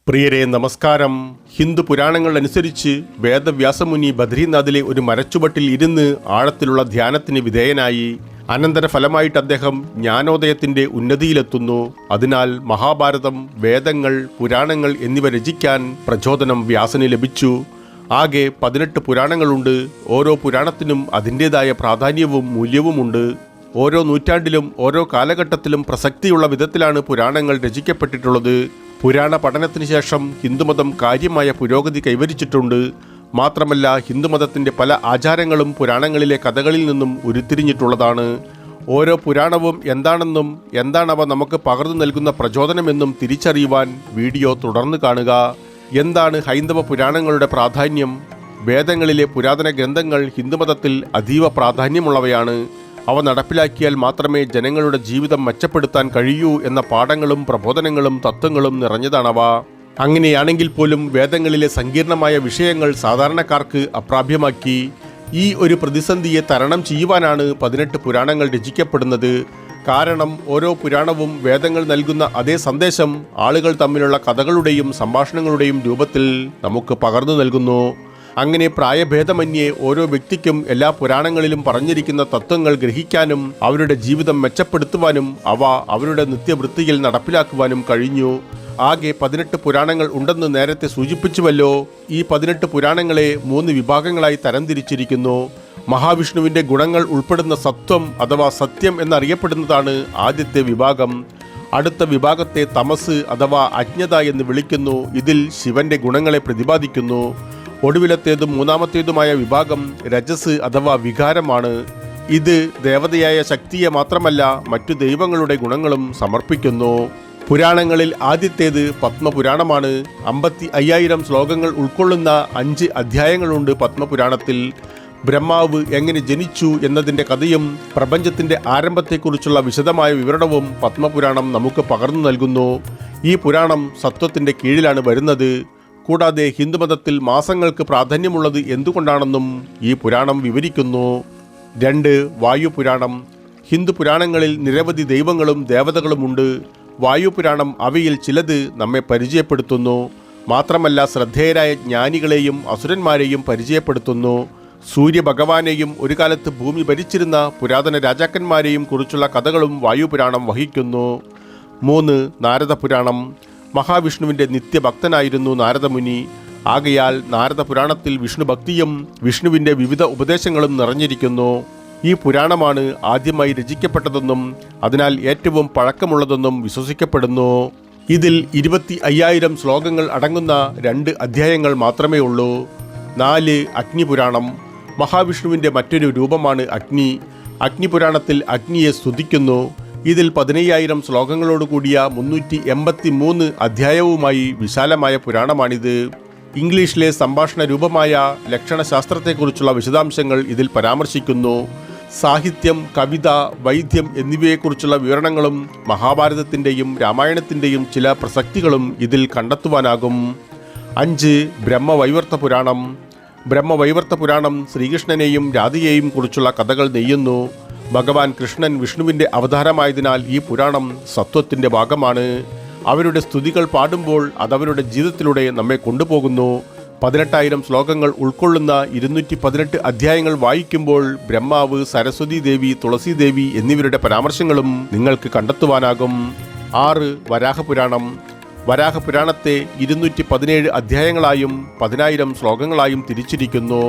പ്രിയരെ നമസ്കാരം. ഹിന്ദു പുരാണങ്ങൾ അനുസരിച്ച് വേദവ്യാസമുനി ബദ്രീനാഥിലെ ഒരു മരച്ചുവട്ടിൽ ഇരുന്ന് ആഴത്തിലുള്ള ധ്യാനത്തിന് വിധേയനായി. അനന്തരഫലമായിട്ട് അദ്ദേഹം ജ്ഞാനോദയത്തിൻ്റെ ഉന്നതിയിലെത്തുന്നു. അതിനാൽ മഹാഭാരതം, വേദങ്ങൾ, പുരാണങ്ങൾ എന്നിവ രചിക്കാൻ പ്രചോദനം വ്യാസന് ലഭിച്ചു. ആകെ 18 പുരാണങ്ങളുണ്ട്. ഓരോ പുരാണത്തിനും അതിൻ്റേതായ പ്രാധാന്യവും മൂല്യവുമുണ്ട്. ഓരോ നൂറ്റാണ്ടിലും ഓരോ കാലഘട്ടത്തിലും പ്രസക്തിയുള്ള വിധത്തിലാണ് പുരാണങ്ങൾ രചിക്കപ്പെട്ടിട്ടുള്ളത്. പുരാണ പഠനത്തിന് ശേഷം ഹിന്ദുമതം കാര്യമായ പുരോഗതി കൈവരിച്ചിട്ടുണ്ട്. മാത്രമല്ല, ഹിന്ദുമതത്തിൻ്റെ പല ആചാരങ്ങളും പുരാണങ്ങളിലെ കഥകളിൽ നിന്നും ഉരുത്തിരിഞ്ഞിട്ടുള്ളതാണ്. ഓരോ പുരാണവും എന്താണെന്നും എന്താണവ നമുക്ക് പകർന്നു നൽകുന്ന പ്രചോദനമെന്നും തിരിച്ചറിയുവാൻ വീഡിയോ തുടർന്ന് കാണുക. എന്താണ് ഹൈന്ദവ പുരാണങ്ങളുടെ പ്രാധാന്യം? വേദങ്ങളിലെ പുരാതന ഗ്രന്ഥങ്ങൾ ഹിന്ദുമതത്തിൽ അതീവ പ്രാധാന്യമുള്ളവയാണ്. അവ നടപ്പിലാക്കിയാൽ മാത്രമേ ജനങ്ങളുടെ ജീവിതം മെച്ചപ്പെടുത്താൻ കഴിയൂ എന്ന പാഠങ്ങളും പ്രബോധനങ്ങളും തത്വങ്ങളും നിറഞ്ഞതാണവ. അങ്ങനെയാണെങ്കിൽ പോലും വേദങ്ങളിലെ സങ്കീർണമായ വിഷയങ്ങൾ സാധാരണക്കാർക്ക് അപ്രാപ്യമാക്കി. ഈ ഒരു പ്രതിസന്ധിയെ തരണം ചെയ്യുവാനാണ് 18 പുരാണങ്ങൾ രചിക്കപ്പെടുന്നത്. കാരണം ഓരോ പുരാണവും വേദങ്ങൾ നൽകുന്ന അതേ സന്ദേശം ആളുകൾ തമ്മിലുള്ള കഥകളുടെയും സംഭാഷണങ്ങളുടെയും രൂപത്തിൽ നമുക്ക് പകർന്നു നൽകുന്നു. അങ്ങനെ പ്രായഭേദമന്യേ ഓരോ വ്യക്തിക്കും എല്ലാ പുരാണങ്ങളിലും പറഞ്ഞിരിക്കുന്ന തത്വങ്ങൾ ഗ്രഹിക്കാനും അവരുടെ ജീവിതം മെച്ചപ്പെടുത്തുവാനും അവ അവരുടെ നിത്യവൃത്തിയിൽ നടപ്പിലാക്കുവാനും കഴിഞ്ഞു. ആകെ 18 പുരാണങ്ങൾ ഉണ്ടെന്ന് നേരത്തെ സൂചിപ്പിച്ചുവല്ലോ. ഈ 18 പുരാണങ്ങളെ 3 വിഭാഗങ്ങളായി തരംതിരിച്ചിരിക്കുന്നു. മഹാവിഷ്ണുവിൻ്റെ ഗുണങ്ങൾ ഉൾപ്പെടുന്ന സത്വം അഥവാ സത്യം എന്നറിയപ്പെടുന്നതാണ് ആദ്യത്തെ വിഭാഗം. അടുത്ത വിഭാഗത്തെ തമസ് അഥവാ അജ്ഞത എന്ന് വിളിക്കുന്നു. ഇതിൽ ശിവന്റെ ഗുണങ്ങളെ പ്രതിപാദിക്കുന്നു. ഒടുവിലത്തേതും മൂന്നാമത്തേതുമായ വിഭാഗം രജസ് അഥവാ വികാരമാണ്. ഇത് ദേവതയായ ശക്തിയെ മാത്രമല്ല മറ്റു ദൈവങ്ങളുടെ ഗുണങ്ങളും സമർപ്പിക്കുന്നു. പുരാണങ്ങളിൽ ആദ്യത്തേത് പത്മപുരാണമാണ്. 55,000 ശ്ലോകങ്ങൾ ഉൾക്കൊള്ളുന്ന 5 അധ്യായങ്ങളുണ്ട് പത്മപുരാണത്തിൽ. ബ്രഹ്മാവ് എങ്ങനെ ജനിച്ചു എന്നതിൻ്റെ കഥയും പ്രപഞ്ചത്തിൻ്റെ ആരംഭത്തെക്കുറിച്ചുള്ള വിശദമായ വിവരണവും പത്മപുരാണം നമുക്ക് പകർന്നു നൽകുന്നു. ഈ പുരാണം സത്വത്തിൻ്റെ കീഴിലാണ് വരുന്നത്. കൂടാതെ ഹിന്ദുമതത്തിൽ മാസങ്ങൾക്ക് പ്രാധാന്യമുള്ളത് എന്തുകൊണ്ടാണെന്നും ഈ പുരാണം വിവരിക്കുന്നു. 2. വായുപുരാണം. ഹിന്ദു പുരാണങ്ങളിൽ നിരവധി ദൈവങ്ങളും ദേവതകളുമുണ്ട്. വായുപുരാണം അവയിൽ ചിലത് നമ്മെ പരിചയപ്പെടുത്തുന്നു. മാത്രമല്ല, ശ്രദ്ധേയരായ ജ്ഞാനികളെയും അസുരന്മാരെയും പരിചയപ്പെടുത്തുന്നു. സൂര്യഭഗവാനെയും ഒരു കാലത്ത് ഭൂമി ഭരിച്ചിരുന്ന പുരാതന രാജാക്കന്മാരെയും കുറിച്ചുള്ള കഥകളും വായുപുരാണം വഹിക്കുന്നു. 3. നാരദപുരാണം. മഹാവിഷ്ണുവിൻ്റെ നിത്യഭക്തനായിരുന്നു നാരദമുനി. ആകയാൽ നാരദപുരാണത്തിൽ വിഷ്ണുഭക്തിയും വിഷ്ണുവിൻ്റെ വിവിധ ഉപദേശങ്ങളും നിറഞ്ഞിരിക്കുന്നു. ഈ പുരാണമാണ് ആദ്യമായി രചിക്കപ്പെട്ടതെന്നും അതിനാൽ ഏറ്റവും പഴക്കമുള്ളതെന്നും വിശ്വസിക്കപ്പെടുന്നു. ഇതിൽ 25,000 ശ്ലോകങ്ങൾ അടങ്ങുന്ന 2 അധ്യായങ്ങൾ മാത്രമേ ഉള്ളൂ. 4. അഗ്നിപുരാണം. മഹാവിഷ്ണുവിൻ്റെ മറ്റൊരു രൂപമാണ് അഗ്നി. അഗ്നിപുരാണത്തിൽ അഗ്നിയെ സ്തുതിക്കുന്നു. ഇതിൽ 15,000 ശ്ലോകങ്ങളോടുകൂടിയ 383 അധ്യായവുമായി വിശാലമായ പുരാണമാണിത്. ഇംഗ്ലീഷിലെ സംഭാഷണ രൂപമായ ലക്ഷണശാസ്ത്രത്തെക്കുറിച്ചുള്ള വിശദാംശങ്ങൾ ഇതിൽ പരാമർശിക്കുന്നു. സാഹിത്യം, കവിത, വൈദ്യം എന്നിവയെക്കുറിച്ചുള്ള വിവരണങ്ങളും മഹാഭാരതത്തിൻ്റെയും രാമായണത്തിൻ്റെയും ചില പ്രസക്തികളും ഇതിൽ കണ്ടെത്തുവാനാകും. 5. ബ്രഹ്മവൈവർത്ത പുരാണം. ബ്രഹ്മവൈവർത്ത പുരാണം ശ്രീകൃഷ്ണനെയും രാധയെയും കുറിച്ചുള്ള കഥകൾ നെയ്യുന്നു. ഭഗവാൻ കൃഷ്ണൻ വിഷ്ണുവിൻ്റെ അവതാരമായതിനാൽ ഈ പുരാണം സത്വത്തിൻ്റെ ഭാഗമാണ്. അവരുടെ സ്തുതികൾ പാടുമ്പോൾ അതവരുടെ ജീവിതത്തിലൂടെ നമ്മെ കൊണ്ടുപോകുന്നു. 18,000 ശ്ലോകങ്ങൾ ഉൾക്കൊള്ളുന്ന 218 അധ്യായങ്ങൾ വായിക്കുമ്പോൾ ബ്രഹ്മാവ്, സരസ്വതി ദേവി, തുളസി ദേവി എന്നിവരുടെ പരാമർശങ്ങളും നിങ്ങൾക്ക് കണ്ടെത്തുവാനാകും. 6. വരാഹപുരാണം. വരാഹപുരാണത്തെ 217 അധ്യായങ്ങളായും 10,000 ശ്ലോകങ്ങളായും തിരിച്ചിരിക്കുന്നു.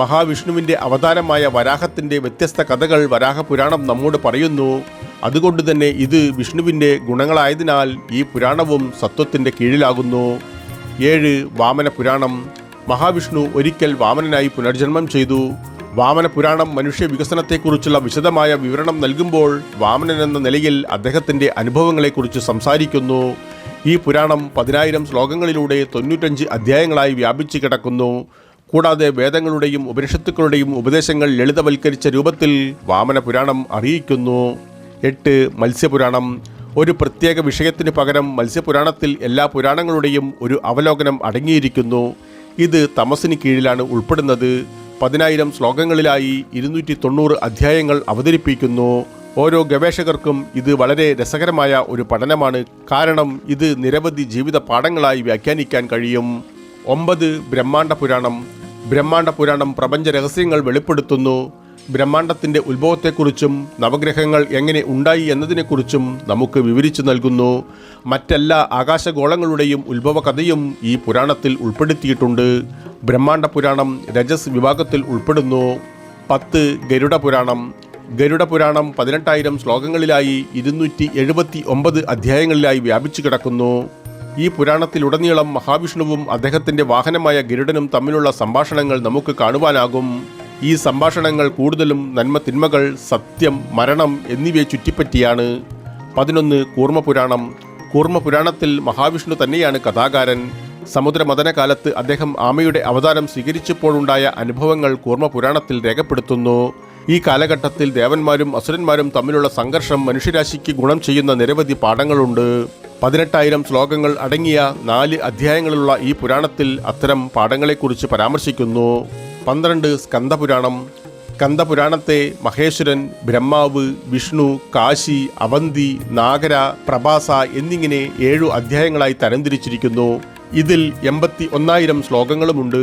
മഹാവിഷ്ണുവിൻ്റെ അവതാരമായ വരാഹത്തിൻ്റെ വ്യത്യസ്ത കഥകൾ വരാഹപുരാണം നമ്മോട് പറയുന്നു. അതുകൊണ്ട് തന്നെ ഇത് വിഷ്ണുവിൻ്റെ ഗുണങ്ങളായതിനാൽ ഈ പുരാണവും സത്വത്തിൻ്റെ കീഴിലാകുന്നു. 7. വാമനപുരാണം. മഹാവിഷ്ണു ഒരിക്കൽ വാമനനായി പുനർജന്മം ചെയ്തു. വാമനപുരാണം മനുഷ്യ വികസനത്തെക്കുറിച്ചുള്ള വിശദമായ വിവരണം നൽകുമ്പോൾ വാമനൻ എന്ന നിലയിൽ അദ്ദേഹത്തിൻ്റെ അനുഭവങ്ങളെക്കുറിച്ച് സംസാരിക്കുന്നു. ഈ പുരാണം 10,000 ശ്ലോകങ്ങളിലൂടെ 95 അധ്യായങ്ങളായി വ്യാപിച്ചു കിടക്കുന്നു. കൂടാതെ വേദങ്ങളുടെയും ഉപനിഷത്തുക്കളുടെയും ഉപദേശങ്ങൾ ലളിതവൽക്കരിച്ച രൂപത്തിൽ വാമനപുരാണം അറിയിക്കുന്നു. 8. മത്സ്യപുരാണം. ഒരു പ്രത്യേക വിഷയത്തിന് പകരം മത്സ്യപുരാണത്തിൽ എല്ലാ പുരാണങ്ങളുടെയും ഒരു അവലോകനം അടങ്ങിയിരിക്കുന്നു. ഇത് തമസിന് കീഴിലാണ് ഉൾപ്പെടുന്നത്. 10,000 ശ്ലോകങ്ങളിലായി 290 അധ്യായങ്ങൾ അവതരിപ്പിക്കുന്നു. ഓരോ ഗവേഷകർക്കും ഇത് വളരെ രസകരമായ ഒരു പഠനമാണ്. കാരണം ഇത് നിരവധി ജീവിത പാഠങ്ങളായി വ്യാഖ്യാനിക്കാൻ കഴിയും. 9. ബ്രഹ്മാണ്ഡ പുരാണം. ബ്രഹ്മാണ്ഡ പുരാണം പ്രപഞ്ച രഹസ്യങ്ങൾ വെളിപ്പെടുത്തുന്നു. ബ്രഹ്മാണ്ഡത്തിൻ്റെ ഉത്ഭവത്തെക്കുറിച്ചും നവഗ്രഹങ്ങൾ എങ്ങനെ ഉണ്ടായി എന്നതിനെക്കുറിച്ചും നമുക്ക് വിവരിച്ചു നൽകുന്നു. മറ്റെല്ലാ ആകാശഗോളങ്ങളുടെയും ഉത്ഭവ കഥയും ഈ പുരാണത്തിൽ ഉൾപ്പെടുത്തിയിട്ടുണ്ട്. ബ്രഹ്മാണ്ഡ പുരാണം രജസ് വിഭാഗത്തിൽ ഉൾപ്പെടുന്നു. 10. ഗരുഡ പുരാണം. ഗരുഡ പുരാണം 18,000 ശ്ലോകങ്ങളിലായി 279 അധ്യായങ്ങളിലായി വ്യാപിച്ചു കിടക്കുന്നു. ഈ പുരാണത്തിലുടനീളം മഹാവിഷ്ണുവും അദ്ദേഹത്തിൻ്റെ വാഹനമായ ഗരുഡനും തമ്മിലുള്ള സംഭാഷണങ്ങൾ നമുക്ക് കാണുവാനാകും. ഈ സംഭാഷണങ്ങൾ കൂടുതലും നന്മ തിന്മകൾ, സത്യം, മരണം എന്നിവയെ ചുറ്റിപ്പറ്റിയാണ്. 11. കൂർമ്മപുരാണം. കൂർമ്മപുരാണത്തിൽ മഹാവിഷ്ണു തന്നെയാണ് കഥാകാരൻ. സമുദ്രമഥനകാലത്ത് അദ്ദേഹം ആമയുടെ അവതാരം സ്വീകരിച്ചപ്പോഴുണ്ടായ അനുഭവങ്ങൾ കൂർമ്മപുരാണത്തിൽ രേഖപ്പെടുത്തുന്നു. ഈ കാലഘട്ടത്തിൽ ദേവന്മാരും അസുരന്മാരും തമ്മിലുള്ള സംഘർഷം മനുഷ്യരാശിക്ക് ഗുണം ചെയ്യുന്ന നിരവധി പാഠങ്ങളുണ്ട്. 18,000 ശ്ലോകങ്ങൾ അടങ്ങിയ 4 അധ്യായങ്ങളുള്ള ഈ പുരാണത്തിൽ അത്തരം പാഠങ്ങളെക്കുറിച്ച് പരാമർശിക്കുന്നു. 12. സ്കന്ദപുരാണം. സ്കന്ദപുരാണത്തെ മഹേശ്വരൻ, ബ്രഹ്മാവ്, വിഷ്ണു, കാശി, അവന്തി, നാഗര, പ്രഭാസ എന്നിങ്ങനെ 7 അധ്യായങ്ങളായി തരംതിരിച്ചിരിക്കുന്നു. ഇതിൽ 81,000 ശ്ലോകങ്ങളുമുണ്ട്.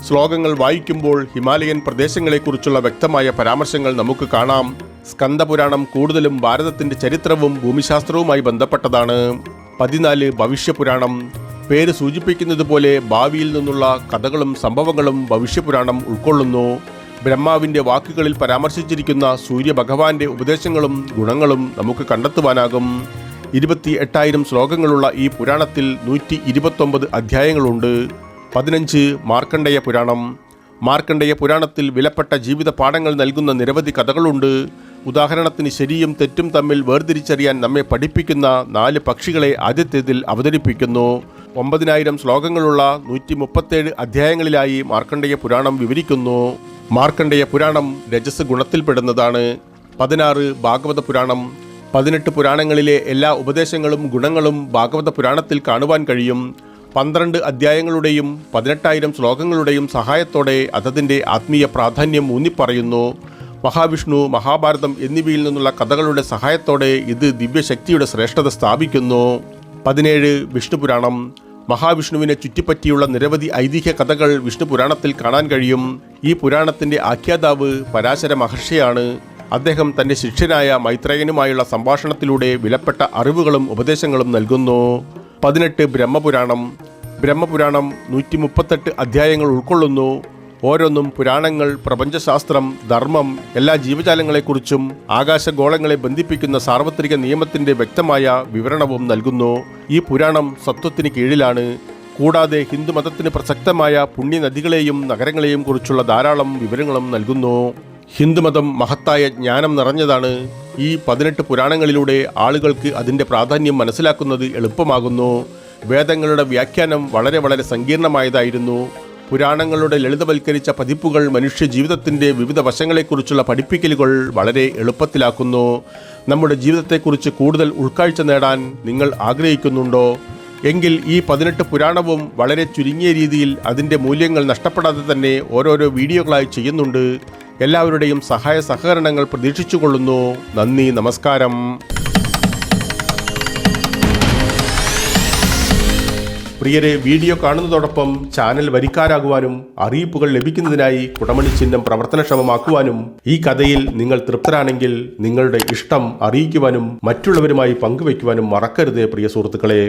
ശ്ലോകങ്ങൾ വായിക്കുമ്പോൾ ഹിമാലയൻ പ്രദേശങ്ങളെക്കുറിച്ചുള്ള വ്യക്തമായ പരാമർശങ്ങൾ നമുക്ക് കാണാം. സ്കന്ദപുരാണം കൂടുതലും ഭാരതത്തിൻ്റെ ചരിത്രവും ഭൂമിശാസ്ത്രവുമായി ബന്ധപ്പെട്ടതാണ്. 14. ഭവിഷ്യപുരാണം. പേര് സൂചിപ്പിക്കുന്നത് പോലെ ഭാവിയിൽ നിന്നുള്ള കഥകളും സംഭവങ്ങളും ഭവിഷ്യപുരാണം ഉൾക്കൊള്ളുന്നു. ബ്രഹ്മാവിൻ്റെ വാക്കുകളിൽ പരാമർശിച്ചിരിക്കുന്ന സൂര്യഭഗവാന്റെ ഉപദേശങ്ങളും ഗുണങ്ങളും നമുക്ക് കണ്ടെത്തുവാനാകും. 28,000 ശ്ലോകങ്ങളുള്ള ഈ പുരാണത്തിൽ 129 അധ്യായങ്ങളുണ്ട്. 15. മാർക്കണ്ഡേയ പുരാണം. മാർക്കണ്ഡേയ പുരാണത്തിൽ വിലപ്പെട്ട ജീവിത പാഠങ്ങൾ നൽകുന്ന നിരവധി കഥകളുണ്ട്. ഉദാഹരണത്തിന് ശരിയും തെറ്റും തമ്മിൽ വേർതിരിച്ചറിയാൻ നമ്മെ പഠിപ്പിക്കുന്ന 4 പക്ഷികളെ ആദ്യത്തേതിൽ അവതരിപ്പിക്കുന്നു. 9,000 ശ്ലോകങ്ങളുള്ള 137 അധ്യായങ്ങളിലായി മാർക്കണ്ഡേയ പുരാണം വിവരിക്കുന്നു. മാർക്കണ്ഡേയ പുരാണം രജസ് ഗുണത്തിൽപ്പെടുന്നതാണ്. 16. ഭാഗവത പുരാണം. 18 പുരാണങ്ങളിലെ എല്ലാ ഉപദേശങ്ങളും ഗുണങ്ങളും ഭാഗവത പുരാണത്തിൽ കാണുവാൻ കഴിയും. 12 അധ്യായങ്ങളുടെയും 18,000 ശ്ലോകങ്ങളുടെയും സഹായത്തോടെ അതതിൻ്റെ ആത്മീയ പ്രാധാന്യം ഊന്നിപ്പറയുന്നു. മഹാവിഷ്ണു, മഹാഭാരതം എന്നിവയിൽ നിന്നുള്ള കഥകളുടെ സഹായത്തോടെ ഇത് ദിവ്യശക്തിയുടെ ശ്രേഷ്ഠത സ്ഥാപിക്കുന്നു. 17. വിഷ്ണുപുരാണം. മഹാവിഷ്ണുവിനെ ചുറ്റിപ്പറ്റിയുള്ള നിരവധി ഐതിഹ്യ കഥകൾ വിഷ്ണു പുരാണത്തിൽ കാണാൻ കഴിയും. ഈ പുരാണത്തിൻ്റെ ആഖ്യാതാവ് പരാശര മഹർഷിയാണ്. അദ്ദേഹം തൻ്റെ ശിഷ്യനായ മൈത്രേയനുമായുള്ള സംഭാഷണത്തിലൂടെ വിലപ്പെട്ട അറിവുകളും ഉപദേശങ്ങളും നൽകുന്നു. 18. ബ്രഹ്മപുരാണം. ബ്രഹ്മപുരാണം 138 അധ്യായങ്ങൾ ഉൾക്കൊള്ളുന്നു. ഓരോന്നും പുരാണങ്ങൾ, പ്രപഞ്ചശാസ്ത്രം, ധർമ്മം, എല്ലാ ജീവജാലങ്ങളെക്കുറിച്ചും ആകാശഗോളങ്ങളെ ബന്ധിപ്പിക്കുന്ന സാർവത്രിക നിയമത്തിൻ്റെ വ്യക്തമായ വിവരണവും നൽകുന്നു. ഈ പുരാണം സത്വത്തിന് കീഴിലാണ്. കൂടാതെ ഹിന്ദുമതത്തിന് പ്രസക്തമായ പുണ്യനദികളെയും നഗരങ്ങളെയും കുറിച്ചുള്ള ധാരാളം വിവരങ്ങളും നൽകുന്നു. ഹിന്ദുമതം മഹത്തായ ജ്ഞാനം നിറഞ്ഞതാണ്. ഈ 18 പുരാണങ്ങളിലൂടെ ആളുകൾക്ക് അതിൻ്റെ പ്രാധാന്യം മനസ്സിലാക്കുന്നത് എളുപ്പമാകുന്നു. വേദങ്ങളുടെ വ്യാഖ്യാനം വളരെ സങ്കീർണമായതായിരുന്നു. പുരാണങ്ങളുടെ ലളിതവൽക്കരിച്ച പതിപ്പുകൾ മനുഷ്യ ജീവിതത്തിൻ്റെ വിവിധ വശങ്ങളെക്കുറിച്ചുള്ള പഠിപ്പിക്കലുകൾ വളരെ എളുപ്പത്തിലാക്കുന്നു. നമ്മുടെ ജീവിതത്തെക്കുറിച്ച് കൂടുതൽ ഉൾക്കാഴ്ച നേടാൻ നിങ്ങൾ ആഗ്രഹിക്കുന്നുണ്ടോ? എങ്കിൽ ഈ 18 പുരാണവും വളരെ ചുരുങ്ങിയ രീതിയിൽ അതിൻ്റെ മൂല്യങ്ങൾ നഷ്ടപ്പെടാതെ തന്നെ ഓരോരോ വീഡിയോകളായി ചെയ്യുന്നുണ്ട്. എല്ലാവരുടെയും സഹായ സഹകരണങ്ങൾ പ്രതീക്ഷിച്ചുകൊള്ളുന്നു. നന്ദി, നമസ്കാരം. പ്രിയരെ, വീഡിയോ കാണുന്നതോടൊപ്പം ചാനൽ വരിക്കാരാകുവാനും അറിയിപ്പുകൾ ലഭിക്കുന്നതിനായി കുടമണി ചിഹ്നം പ്രവർത്തനക്ഷമമാക്കുവാനും ഈ കഥയിൽ നിങ്ങൾ തൃപ്തരാണെങ്കിൽ നിങ്ങളുടെ ഇഷ്ടം അറിയിക്കുവാനും മറ്റുള്ളവരുമായി പങ്കുവയ്ക്കുവാനും മറക്കരുത് പ്രിയ സുഹൃത്തുക്കളെ.